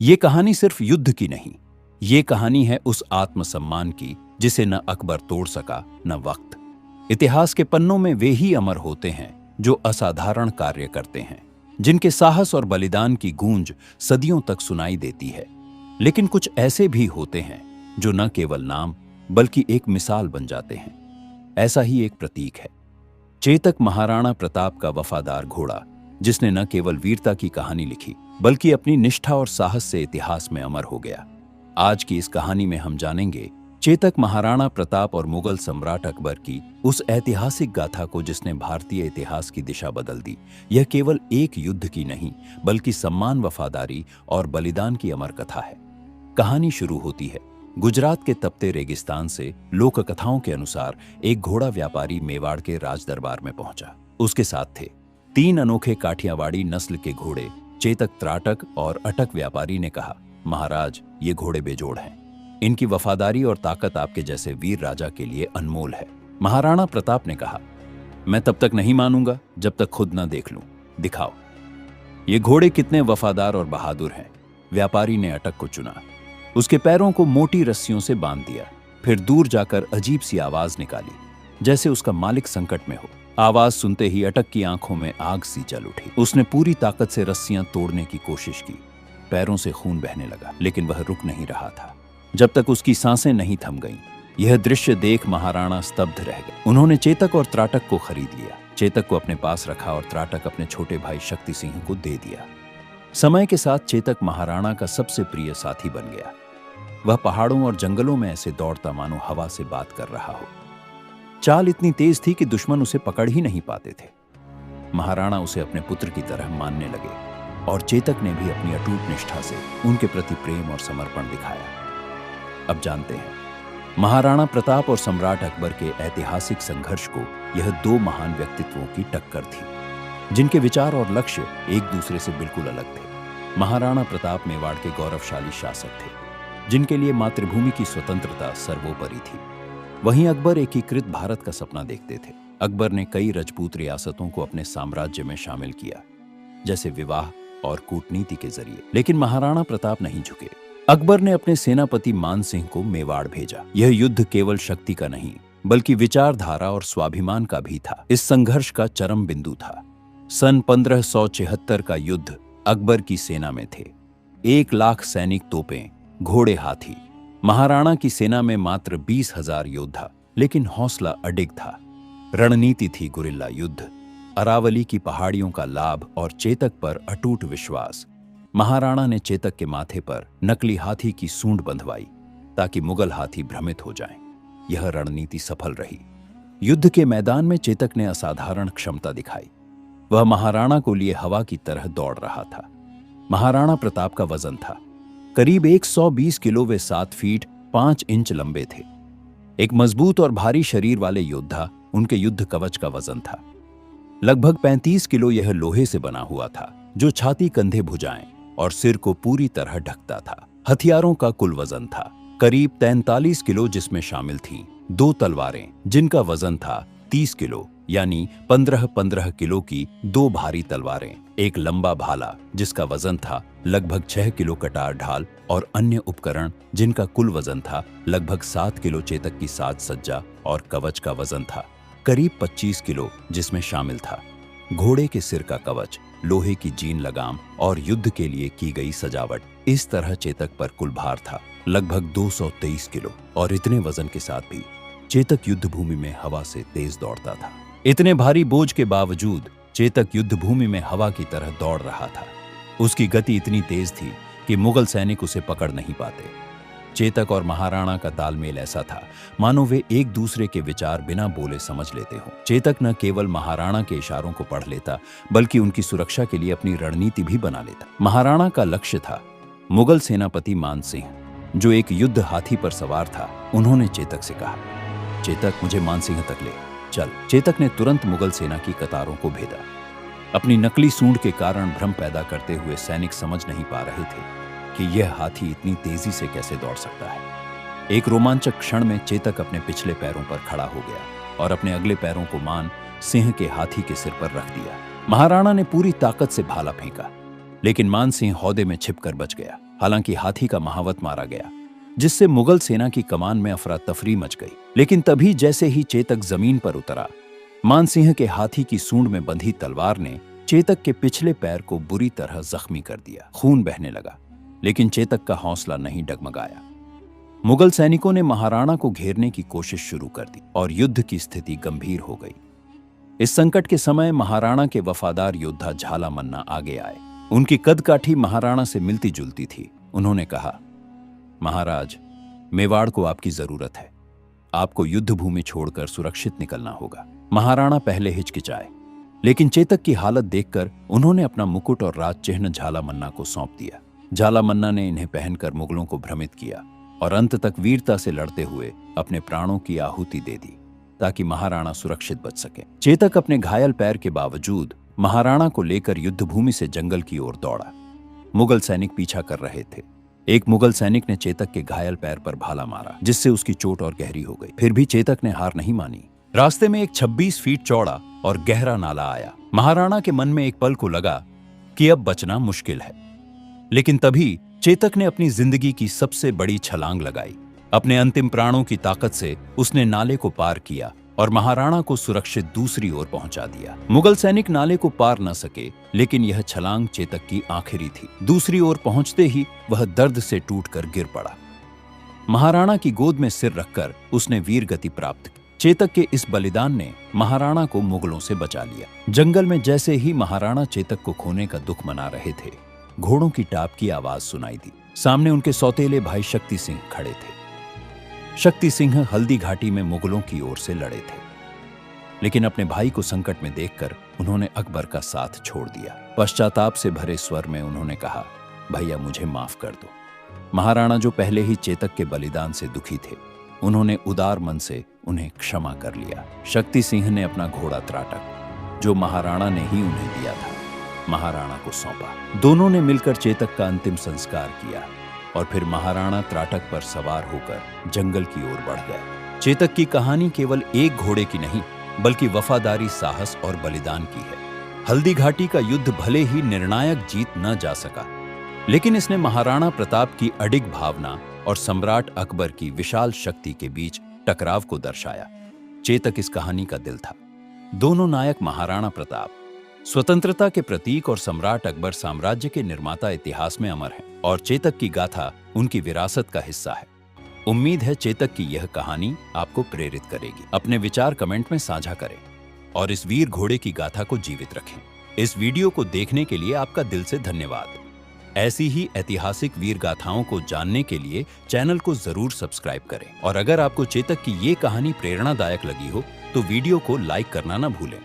ये कहानी सिर्फ युद्ध की नहीं, ये कहानी है उस आत्मसम्मान की जिसे न अकबर तोड़ सका न वक्त। इतिहास के पन्नों में वे ही अमर होते हैं जो असाधारण कार्य करते हैं, जिनके साहस और बलिदान की गूंज सदियों तक सुनाई देती है। लेकिन कुछ ऐसे भी होते हैं जो न केवल नाम बल्कि एक मिसाल बन जाते हैं। ऐसा ही एक प्रतीक है चेतक, महाराणा प्रताप का वफादार घोड़ा, जिसने न केवल वीरता की कहानी लिखी बल्कि अपनी निष्ठा और साहस से इतिहास में अमर हो गया। आज की इस कहानी में हम जानेंगे चेतक, महाराणा प्रताप और मुगल सम्राट अकबर की उस ऐतिहासिक गाथा को जिसने भारतीय इतिहास की दिशा बदल दी। यह केवल एक युद्ध की नहीं बल्कि सम्मान, वफादारी और बलिदान की अमर कथा है। कहानी शुरू होती है गुजरात के तपते रेगिस्तान से। लोक कथाओं के अनुसार एक घोड़ा व्यापारी मेवाड़ के राजदरबार में पहुंचा। उसके साथ थे 3 अनोखे काठियावाड़ी नस्ल के घोड़े। चेतक, त्राटक और अटक व्यापारी ने कहा, महाराज, ये घोड़े बेजोड़ हैं। इनकी वफादारी और ताकत आपके जैसे वीर राजा के लिए अनमोल है। महाराणा प्रताप ने कहा, मैं तब तक नहीं मानूंगा जब तक खुद न देख लूं। दिखाओ ये घोड़े कितने वफादार और बहादुर हैं। व्यापारी ने अटक को चुना, उसके पैरों को मोटी रस्सियों से बांध दिया, फिर दूर जाकर अजीब सी आवाज निकाली, जैसे उसका मालिक संकट में हो। आवाज सुनते ही अटक की आंखों में आग सी जल उठी। उसने पूरी ताकत से रस्सियां तोड़ने की कोशिश की। पैरों से खून बहने लगा, लेकिन वह रुक नहीं रहा था जब तक उसकी सांसें नहीं थम गईं। यह दृश्य देख महाराणा स्तब्ध रह गए। उन्होंने चेतक और त्राटक को खरीद लिया। चेतक को अपने पास रखा और त्राटक अपने छोटे भाई शक्ति सिंह को दे दिया। समय के साथ चेतक महाराणा का सबसे प्रिय साथी बन गया। वह पहाड़ों और जंगलों में ऐसे दौड़ता मानो हवा से बात कर रहा हो। चाल इतनी तेज थी कि दुश्मन उसे पकड़ ही नहीं पाते थे। महाराणा उसे अपने पुत्र की तरह मानने लगे और चेतक ने भी अपनी अटूट निष्ठा से उनके प्रति प्रेम और समर्पण दिखाया। अब जानते हैं महाराणा प्रताप और सम्राट अकबर के ऐतिहासिक संघर्ष को। यह 2 महान व्यक्तित्वों की टक्कर थी जिनके विचार और लक्ष्य एक दूसरे से बिल्कुल अलग थे। महाराणा प्रताप मेवाड़ के गौरवशाली शासक थे जिनके लिए मातृभूमि की स्वतंत्रता सर्वोपरि थी। वहीं अकबर एकीकृत भारत का सपना देखते थे। अकबर ने कई राजपूत रियासतों को अपने साम्राज्य में शामिल किया, जैसे विवाह और कूटनीति के जरिए। लेकिन महाराणा प्रताप नहीं झुके। अकबर ने अपने सेनापति मान सिंह को मेवाड़ भेजा। यह युद्ध केवल शक्ति का नहीं बल्कि विचारधारा और स्वाभिमान का भी था। इस संघर्ष का चरम बिंदु था सन 1576 का युद्ध। अकबर की सेना में थे 1 लाख सैनिक, तोपें, घोड़े, हाथी। महाराणा की सेना में मात्र 20,000 योद्धा, लेकिन हौसला अडिग था। रणनीति थी गुरिल्ला युद्ध, अरावली की पहाड़ियों का लाभ और चेतक पर अटूट विश्वास। महाराणा ने चेतक के माथे पर नकली हाथी की सूंड बंधवाई ताकि मुगल हाथी भ्रमित हो जाएं। यह रणनीति सफल रही। युद्ध के मैदान में चेतक ने असाधारण क्षमता दिखाई। वह महाराणा को लिए हवा की तरह दौड़ रहा था। महाराणा प्रताप का वजन था करीब 120 किलो। वे 7 फीट 5 इंच लंबे थे। एक मजबूत और भारी शरीर वाले योद्धा। उनके युद्ध कवच का वजन था लगभग 35 किलो। यह लोहे से बना हुआ था जो छाती, कंधे, भुजाएं और सिर को पूरी तरह ढकता था। हथियारों का कुल वजन था करीब 43 किलो, जिसमें शामिल थीं 2 तलवारें जिनका वजन था 30 किलो, यानी 15-15 किलो की 2 भारी तलवारें, एक लंबा भाला जिसका वजन था लगभग 6 किलो, कटार, ढाल और अन्य उपकरण जिनका कुल वजन था लगभग 7 किलो। चेतक की साज सज्जा और कवच का वजन था करीब 25 किलो, जिसमें शामिल था घोड़े के सिर का कवच, लोहे की जीन लगाम और युद्ध के लिए की गई सजावट। इस तरह चेतक पर कुल भार था लगभग 223 किलो। और इतने वजन के साथ भी चेतक युद्ध भूमि में हवा से तेज दौड़ता था। इतने भारी बोझ के बावजूद चेतक युद्ध भूमि में हवा की तरह दौड़ रहा था। उसकी गति इतनी तेज थी कि मुगल सैनिक उसे पकड़ नहीं पाते। चेतक और महाराणा का तालमेल ऐसा था मानो वे एक दूसरे के विचार बिना बोले समझ लेते हों। चेतक न केवल महाराणा के इशारों को पढ़ लेता बल्कि उनकी सुरक्षा के लिए अपनी रणनीति भी बना लेता। महाराणा का लक्ष्य था मुगल सेनापति मान सिंह, जो एक युद्ध हाथी पर सवार था। उन्होंने चेतक से कहा, चेतक, मुझे मान सिंह तक ले चल। चेतक ने तुरंत मुगल सेना की कतारों को भेदा। अपनी नकली सूंड के कारण भ्रम पैदा करते हुए सैनिक समझ नहीं पा रहे थे कि यह हाथी इतनी तेजी से कैसे दौड़ सकता है। एक रोमांचक क्षण में चेतक अपने पिछले पैरों पर खड़ा हो गया और अपने अगले पैरों को मान सिंह के हाथी के सिर पर रख दिया। महाराणा ने पूरी ताकत से भाला फेंका, लेकिन मान सिंह हौदे में छिपकर बच गया। हालांकि हाथी का महावत मारा गया, जिससे मुगल सेना की कमान में अफरा तफरी मच गई। लेकिन तभी जैसे ही चेतक जमीन पर उतरा, मानसिंह के हाथी की सूंड में बंधी तलवार ने चेतक के पिछले पैर को बुरी तरह जख्मी कर दिया। खून बहने लगा, लेकिन चेतक का हौसला नहीं डगमगाया। मुगल सैनिकों ने महाराणा को घेरने की कोशिश शुरू कर दी और युद्ध की स्थिति गंभीर हो गई। इस संकट के समय महाराणा के वफादार योद्धा झाला मन्ना आगे आए। उनकी कदकाठी महाराणा से मिलती जुलती थी। उन्होंने कहा, महाराज, मेवाड़ को आपकी जरूरत है। आपको युद्ध भूमि छोड़कर सुरक्षित निकलना होगा। महाराणा पहले हिचकिचाए, लेकिन चेतक की हालत देखकर उन्होंने अपना मुकुट और राज चिन्ह झाला मन्ना को सौंप दिया। झाला मन्ना ने इन्हें पहनकर मुगलों को भ्रमित किया और अंत तक वीरता से लड़ते हुए अपने प्राणों की आहुति दे दी ताकि महाराणा सुरक्षित बच सके। चेतक अपने घायल पैर के बावजूद महाराणा को लेकर युद्धभूमि से जंगल की ओर दौड़ा। मुगल सैनिक पीछा कर रहे थे। एक मुगल सैनिक ने चेतक के घायल पैर पर भाला मारा, जिससे उसकी चोट और गहरी हो गई। फिर भी चेतक ने हार नहीं मानी। रास्ते में एक 26 फीट चौड़ा और गहरा नाला आया। महाराणा के मन में एक पल को लगा कि अब बचना मुश्किल है, लेकिन तभी चेतक ने अपनी जिंदगी की सबसे बड़ी छलांग लगाई। अपने अंतिम प्राणों की ताकत से उसने नाले को पार किया और महाराणा को सुरक्षित दूसरी ओर पहुंचा दिया। मुगल सैनिक नाले को पार न सके, लेकिन यह छलांग चेतक की आखिरी थी। दूसरी ओर पहुंचते ही वह दर्द से टूटकर गिर पड़ा। महाराणा की गोद में सिर रखकर उसने वीर गति प्राप्त की। चेतक के इस बलिदान ने महाराणा को मुगलों से बचा लिया। जंगल में जैसे ही महाराणा चेतक को खोने का दुख मना रहे थे, घोड़ों की टाप की आवाज सुनाई दी। सामने उनके सौतेले भाई शक्ति सिंह खड़े थे। शक्ति सिंह हल्दी घाटी में मुगलों की ओर से लड़े थे, लेकिन अपने भाई को संकट में देखकर उन्होंने अकबर का साथ छोड़ दिया। पश्चाताप से भरे स्वर में उन्होंने कहा, भैया मुझे माफ कर दो। महाराणा, जो पहले ही चेतक के बलिदान से दुखी थे, उन्होंने उदार मन से उन्हें क्षमा कर लिया। शक्ति सिंह ने अपना घोड़ा त्राटक, जो महाराणा ने ही उन्हें दिया था, महाराणा को सौंपा। दोनों ने मिलकर चेतक का अंतिम संस्कार किया और फिर महाराणा त्राटक पर सवार होकर जंगल की ओर बढ़ गए। चेतक की कहानी केवल एक घोड़े की नहीं, बल्कि वफादारी, साहस और बलिदान की है। हल्दी घाटी का युद्ध भले ही निर्णायक जीत न जा सका, लेकिन इसने महाराणा प्रताप की अडिग भावना और सम्राट अकबर की विशाल शक्ति के बीच टकराव को दर्शाया। चेतक इस कहानी का दिल था। दोनों नायक, महाराणा प्रताप स्वतंत्रता के प्रतीक और सम्राट अकबर साम्राज्य के निर्माता, इतिहास में अमर हैं और चेतक की गाथा उनकी विरासत का हिस्सा है। उम्मीद है चेतक की यह कहानी आपको प्रेरित करेगी। अपने विचार कमेंट में साझा करें और इस वीर घोड़े की गाथा को जीवित रखें। इस वीडियो को देखने के लिए आपका दिल से धन्यवाद। ऐसी ही ऐतिहासिक वीर गाथाओं को जानने के लिए चैनल को जरूर सब्सक्राइब करें और अगर आपको चेतक की ये कहानी प्रेरणादायक लगी हो तो वीडियो को लाइक करना न भूलें।